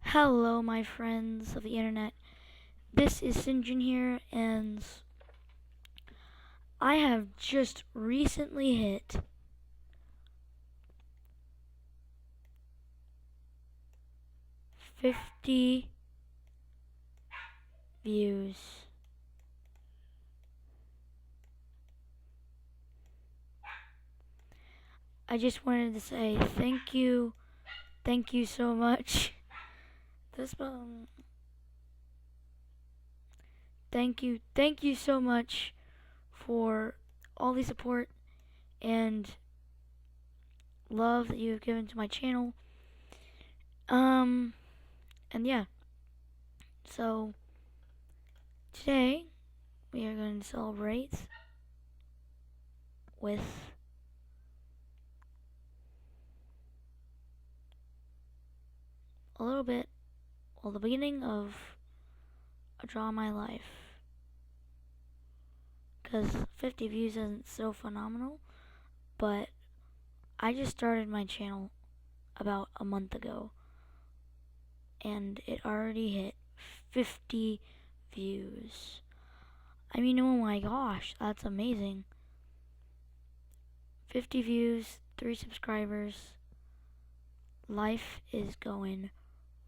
Hello, my friends of the internet. This is Sinjin here, and I have just recently hit 50 views. I just wanted to say thank you so much. This thank you so much for all the support and love that you have given to my channel. Um, and yeah, so today we are going to celebrate with a little bit, well, the beginning of a Draw My Life. Because 50 views isn't so phenomenal, but I just started my channel about a month ago, and it already hit 50 views. I mean, oh my gosh, that's amazing. 50 views, 3 subscribers. Life is going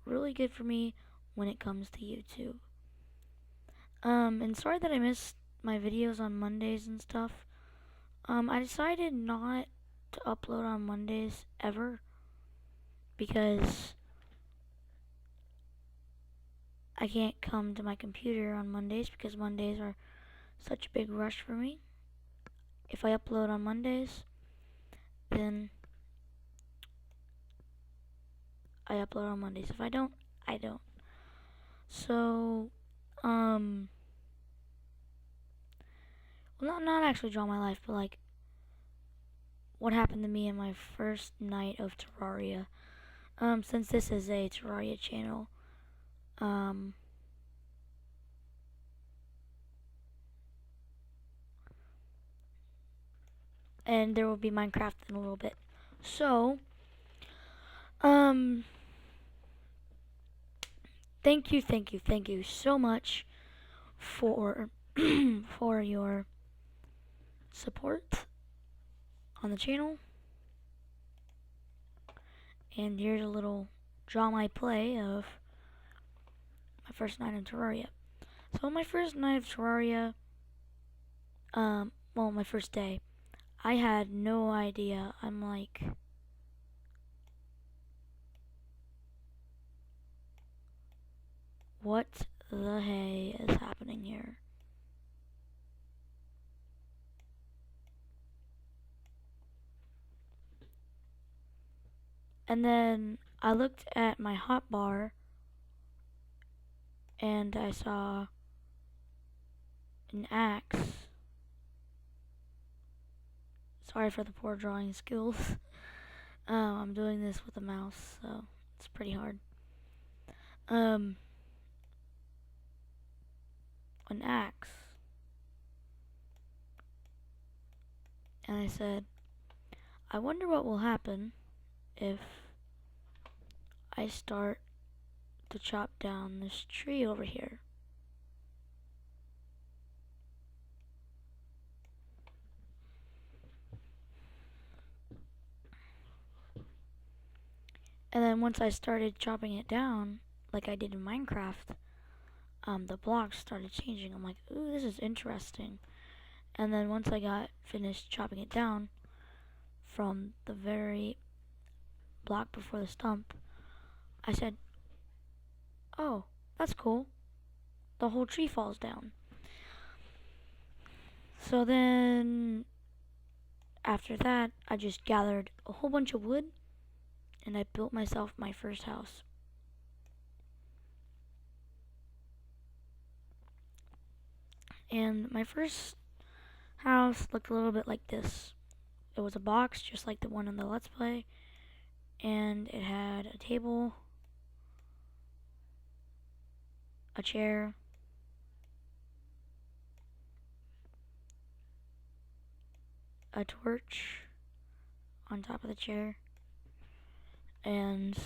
really good for me when it comes to YouTube. And sorry that I missed my videos on Mondays and stuff. I decided not to upload on Mondays ever because I can't come to my computer on Mondays because Mondays are such a big rush for me. If I upload on Mondays, then I upload on Mondays. If I don't, I don't. So, well, not actually Draw My Life, but like what happened to me in my first night of Terraria. Since this is a Terraria channel, and there will be Minecraft in a little bit. So, thank you so much for for your support on the channel. And here's a little draw my play of my first night in Terraria. So my first night of Terraria, well, my first day, I had no idea. I'm like, what the hey is happening here? And then I looked at my hotbar and I saw an axe. Sorry for the poor drawing skills. I'm doing this with a mouse, so it's pretty hard. An axe. And I said, I wonder what will happen if I start to chop down this tree over here. And then once I started chopping it down, like I did in Minecraft, the blocks started changing. I'm like, ooh, this is interesting. And then once I got finished chopping it down from the very block before the stump, I said, oh, that's cool. The whole tree falls down. So then, after that, I just gathered a whole bunch of wood and I built myself my first house. And my first house looked a little bit like this. It was a box just like the one in the Let's Play, and it had a table, a chair, a torch on top of the chair, and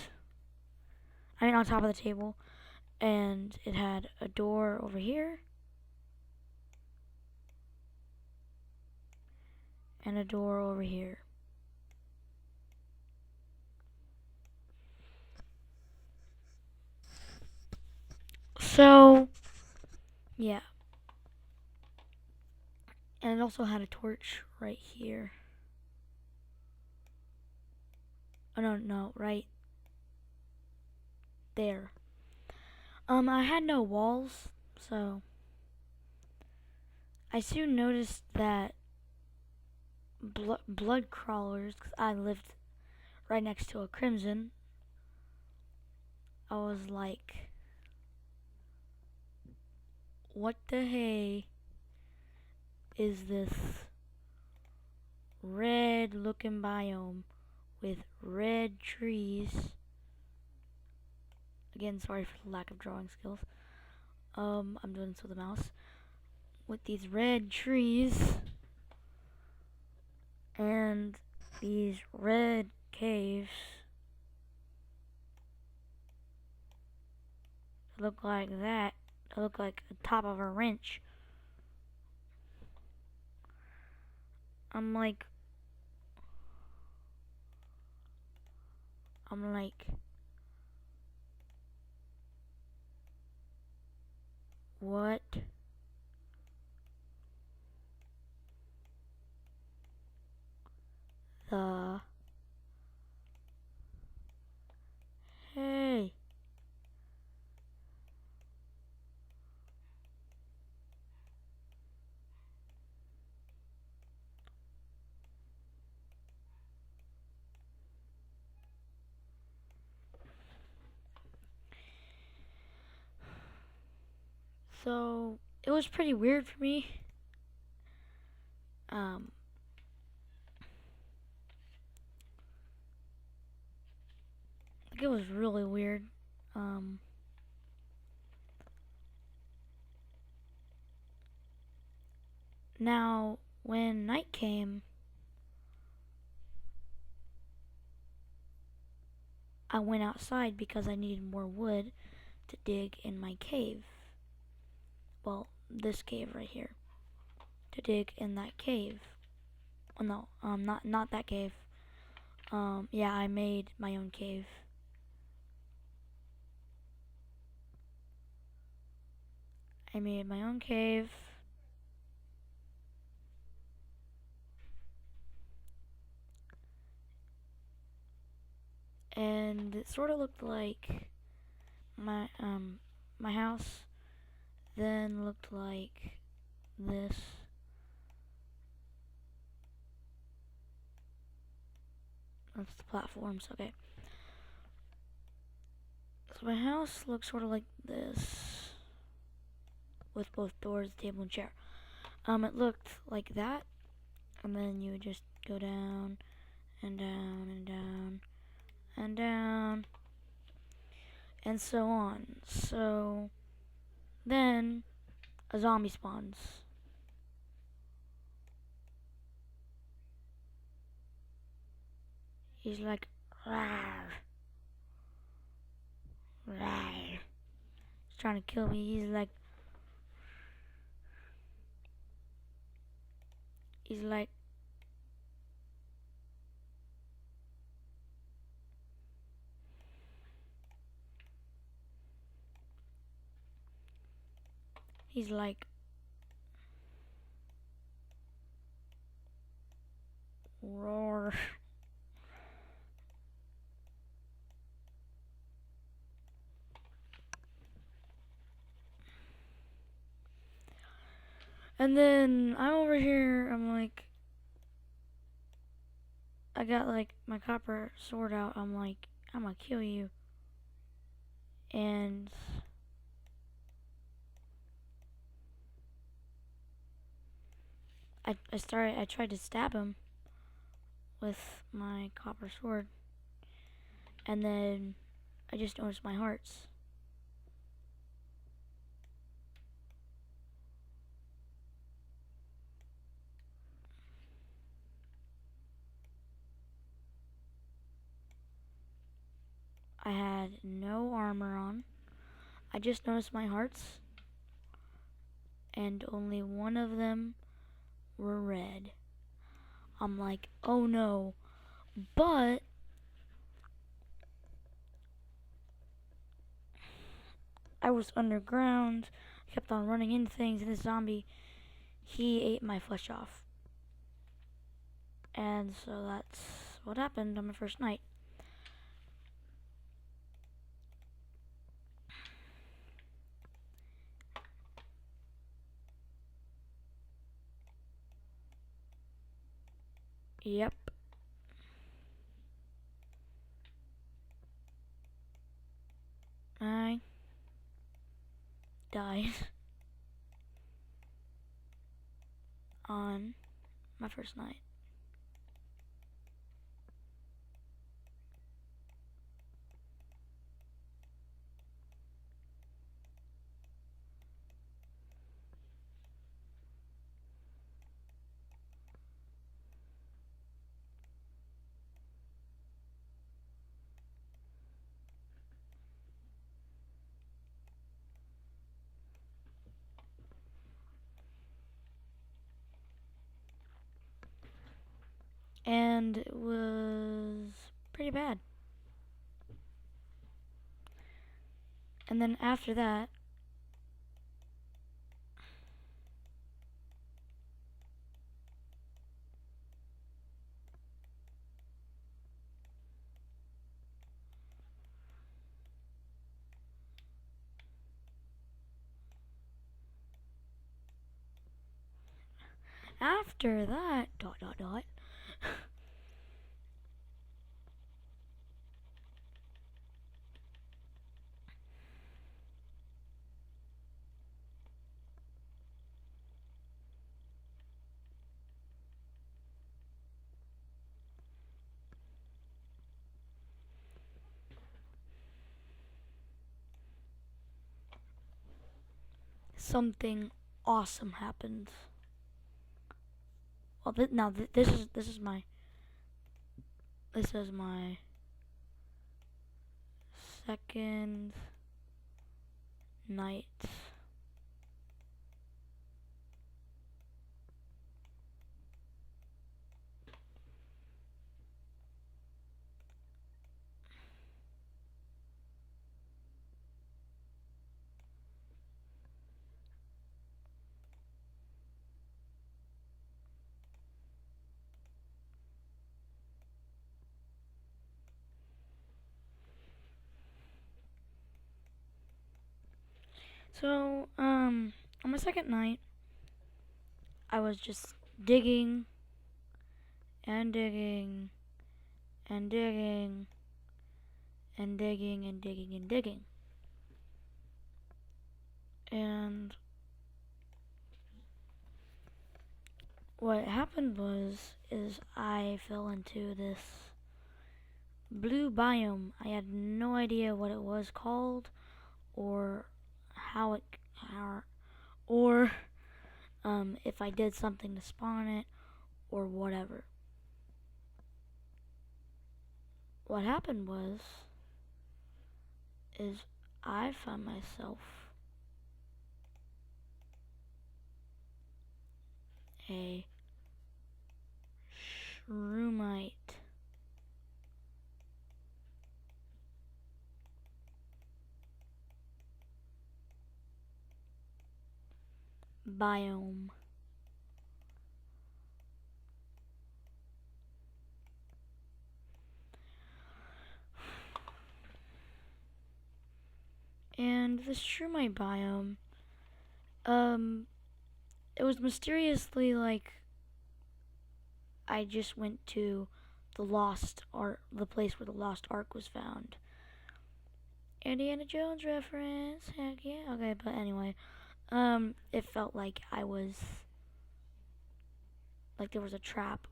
I right on top of the table, and it had a door over here and a door over here. So, yeah. And it also had a torch right here. Oh, no, right there. I had no walls, so I soon noticed that blood crawlers, because I lived right next to a crimson, I was like, what the hey is this red looking biome with red trees? Again, sorry for the lack of drawing skills. I'm doing this with a mouse. With these red trees and these red caves. Look like that. They look like the top of a wrench. I'm like, what the hey? So it was pretty weird for me. Like it was really weird. Now when night came, I went outside because I needed more wood to dig in my cave. Well, this cave right here. To dig in that cave. Oh no, not that cave. Yeah, I made my own cave. I made my own cave. And it sort of looked like my house, then looked like this. That's the platforms, okay. So my house looks sort of like this, with both doors, table, and chair. It looked like that, and then you would just go down, and down, and down, and down, and so on. So then a zombie spawns. He's like, rawr, rawr. He's trying to kill me. He's like, he's like, he's like, roar. And then I'm over here, I'm like, I got like my copper sword out. I'm like, I'm gonna kill you. And I tried to stab him with my copper sword. And then I just noticed my hearts. I had no armor on. I just noticed my hearts, and only one of them were red. I'm like, oh no. But I was underground, kept on running into things, and this zombie, he ate my flesh off. And so that's what happened on my first night. Yep. I died on my first night. And it was pretty bad. And then after that, dot dot dot, something awesome happened. Well, this is my second night. So, on my second night, I was just digging and digging and digging and digging and digging and digging. And what happened is I fell into this blue biome. I had no idea what it was called or how or if I did something to spawn it or whatever. What happened is I found myself a shroomite biome. And this shroomite biome, it was mysteriously like I just went to the place where the lost ark was found. Indiana Jones reference, heck yeah. Okay, but anyway, it felt like there was a trap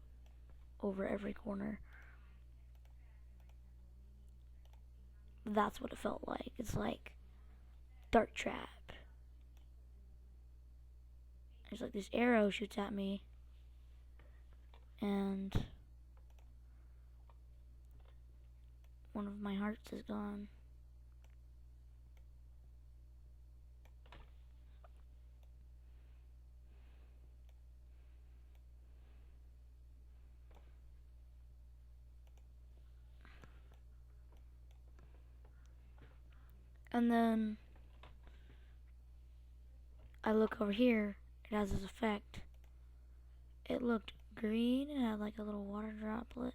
over every corner. That's what it felt like. It's like Dark Trap. There's like this arrow shoots at me, and one of my hearts is gone. And then I look over here, it has this effect. It looked green, it had like a little water droplet.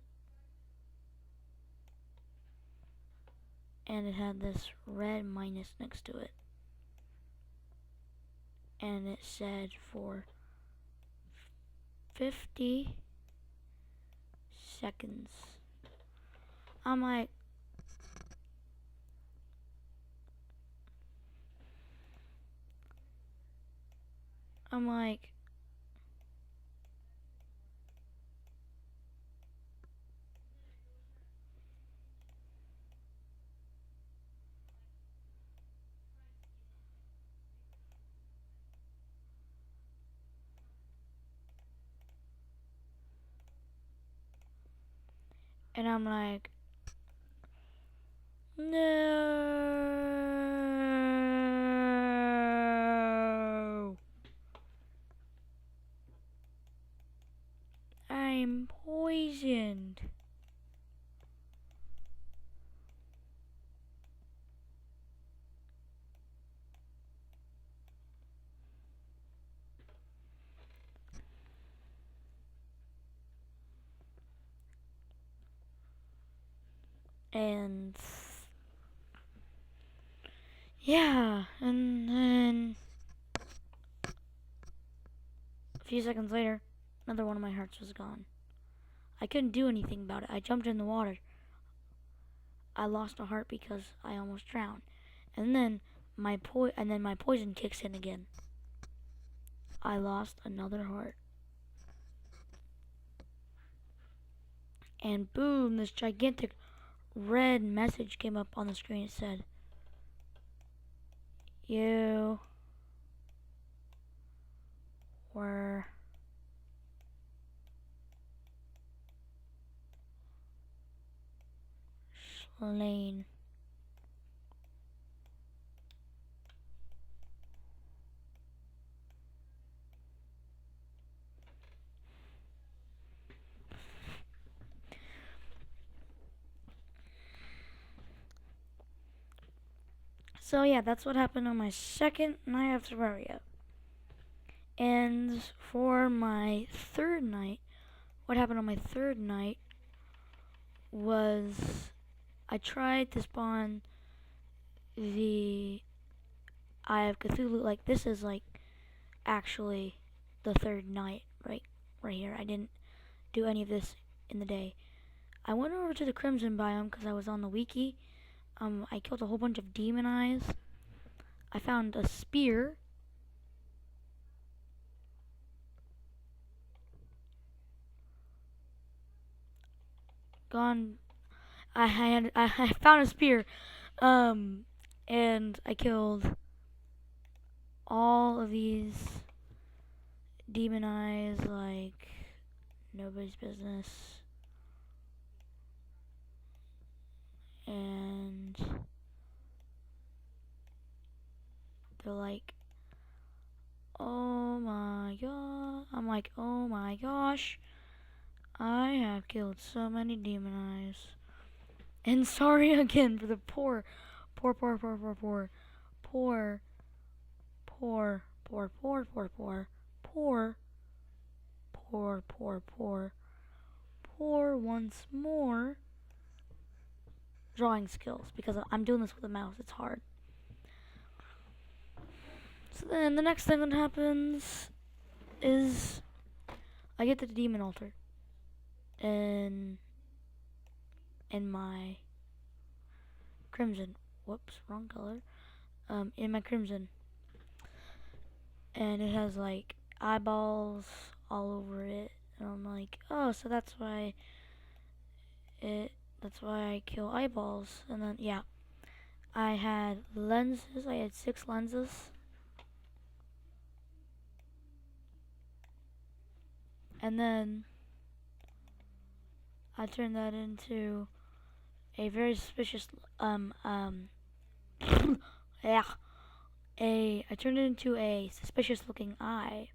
And it had this red minus next to it. And it said for 50 seconds. I'm like, and I'm like, no, I'm poisoned. And yeah, and then a few seconds later, another one of my hearts was gone. I couldn't do anything about it. I jumped in the water. I lost a heart because I almost drowned. And then my poison kicks in again. I lost another heart. And boom, this gigantic red message came up on the screen. It said, "You were slain." So yeah, that's what happened on my second night of Terraria. And for my third night, what happened on my third night was I tried to spawn the Eye of Cthulhu. Like, this is like actually the third night right here. I didn't do any of this in the day. I went over to the Crimson biome because I was on the wiki. I killed a whole bunch of demon eyes. I found a spear. Gone. I found a spear. And I killed all of these demon eyes like nobody's business. And they're like, oh my god. I'm like, oh my gosh. I have killed so many demon eyes. And sorry again for the poor, poor, poor, poor, poor, poor, poor, poor, poor, poor, poor, poor, poor, poor, poor, poor, poor once more drawing skills, because I'm doing this with a mouse. It's hard. So then the next thing that happens is I get to the demon altar in my crimson. Whoops, wrong color. In my crimson, and it has like eyeballs all over it, and I'm like, oh, so that's why I kill eyeballs. And then yeah, I had lenses. I had 6 lenses. And then I turned that into a very suspicious, yeah, I turned it into a suspicious looking eye.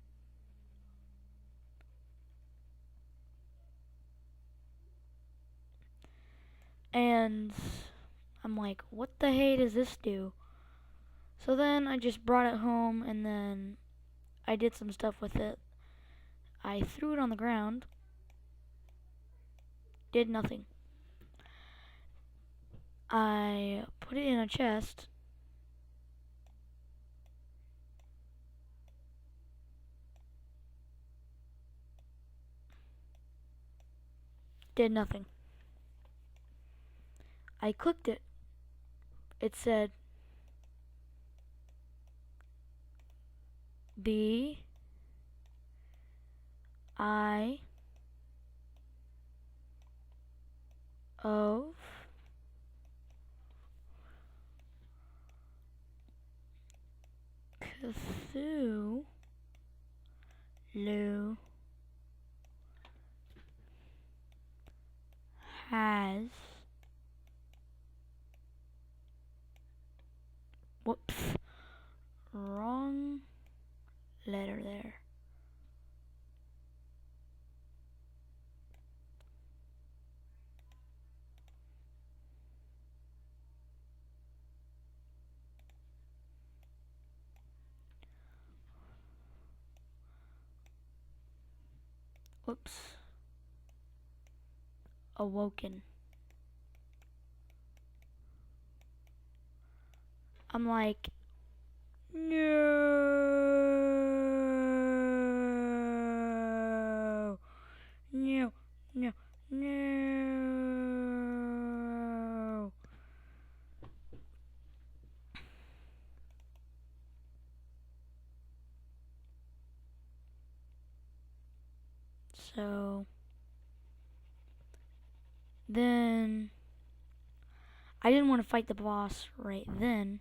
And I'm like, what the hey does this do? So then I just brought it home and then I did some stuff with it. I threw it on the ground. Did nothing. I put it in a chest. Did nothing. I clicked it. It said B I O Cthulhu has whoops wrong letter there. Whoops. Awoken. I'm like, no, no, no, no. So then I didn't want to fight the boss right then.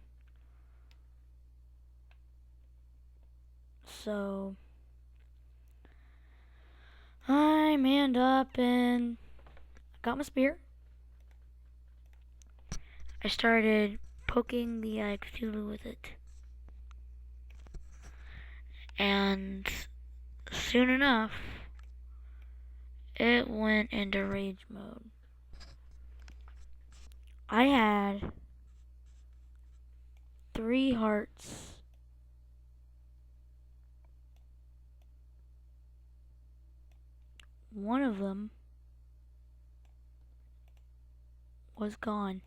So I manned up and got my spear. I started poking the Cthulhu with it. And soon enough, it went into rage mode. I had 3 hearts. One of them was gone.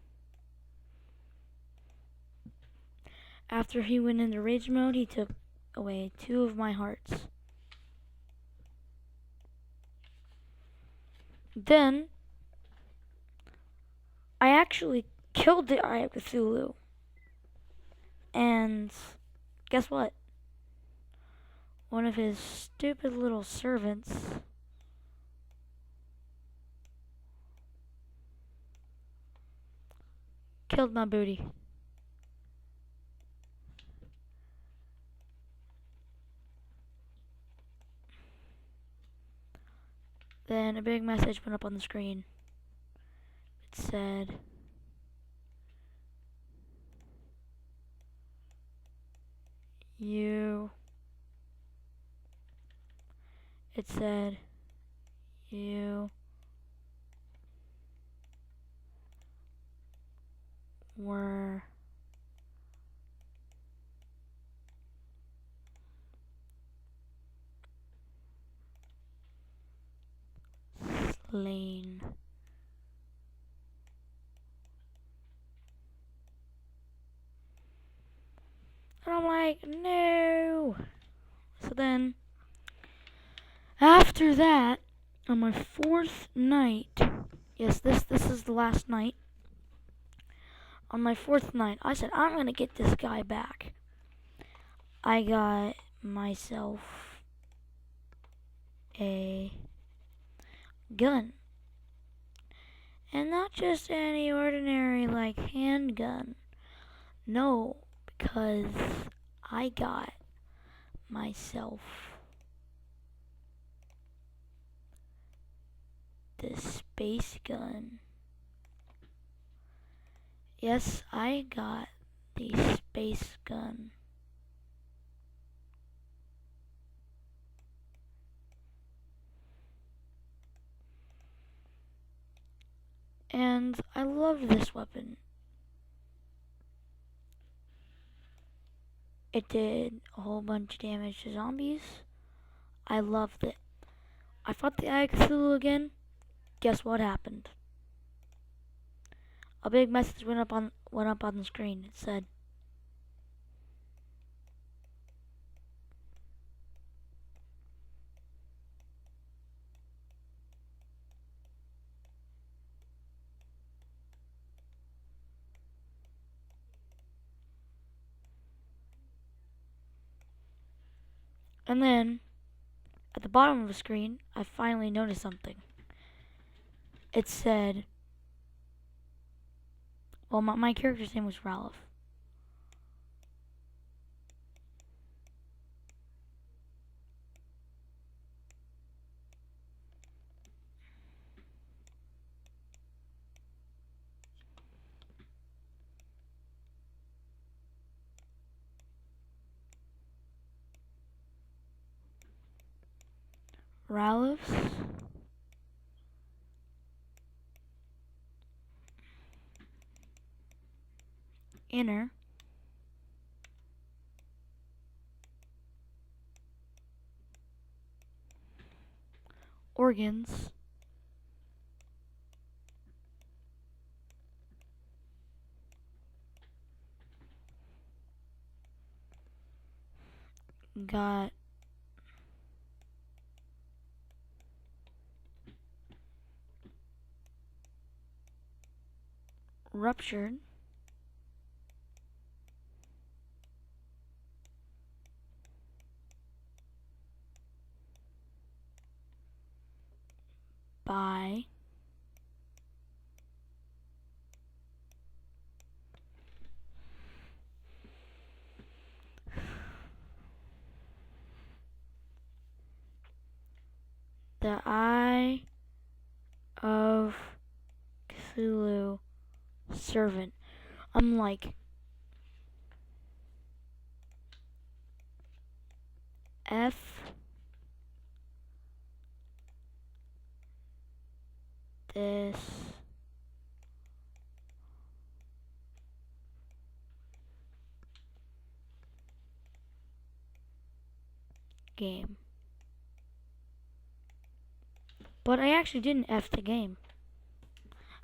After he went into rage mode, he took away 2 of my hearts. Then, I actually killed the Eye of Cthulhu. And guess what? One of his stupid little servants killed my booty. Then a big message went up on the screen. It said, it said, you were slain. And I'm like, no. So then, after that, on my 4th night, yes, this is the last night. On my 4th night, I said, I'm gonna get this guy back. I got myself a gun. And not just any ordinary, like, handgun. No, because I got myself the space gun. Yes, I got the space gun. And I love this weapon. It did a whole bunch of damage to zombies. I loved it. I fought the Eye of Cthulhu again. Guess what happened? A big message went up on the screen. It said, and then at the bottom of the screen, I finally noticed something. It said, well, my character's name was Ralph. Ralph's inner organs got ruptured by the Eye of Cthulhu servant. I'm like, F this game. But I actually didn't F the game.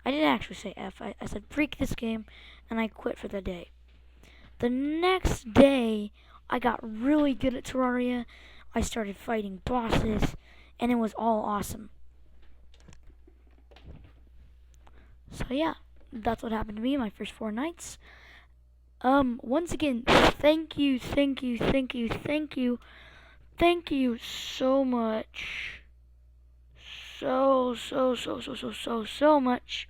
I didn't actually say F. I said freak this game, and I quit for the day. The next day, I got really good at Terraria. I started fighting bosses, and it was all awesome. So yeah, that's what happened to me in my first 4 nights. Once again, thank you so much. So much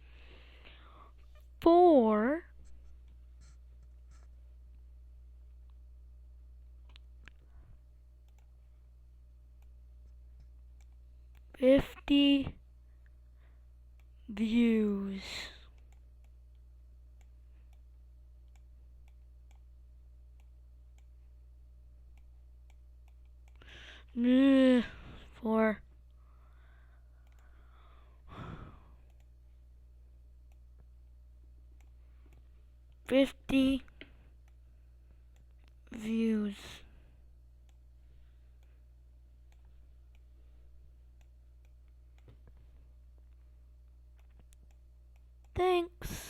for $50 views. For $50 views. Thanks.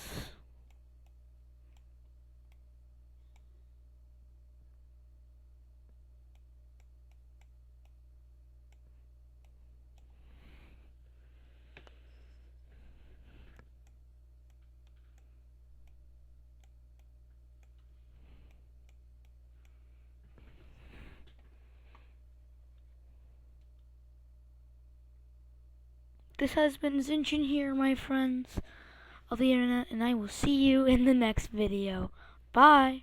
This has been Zinchin here, my friends of the internet, and I will see you in the next video. Bye.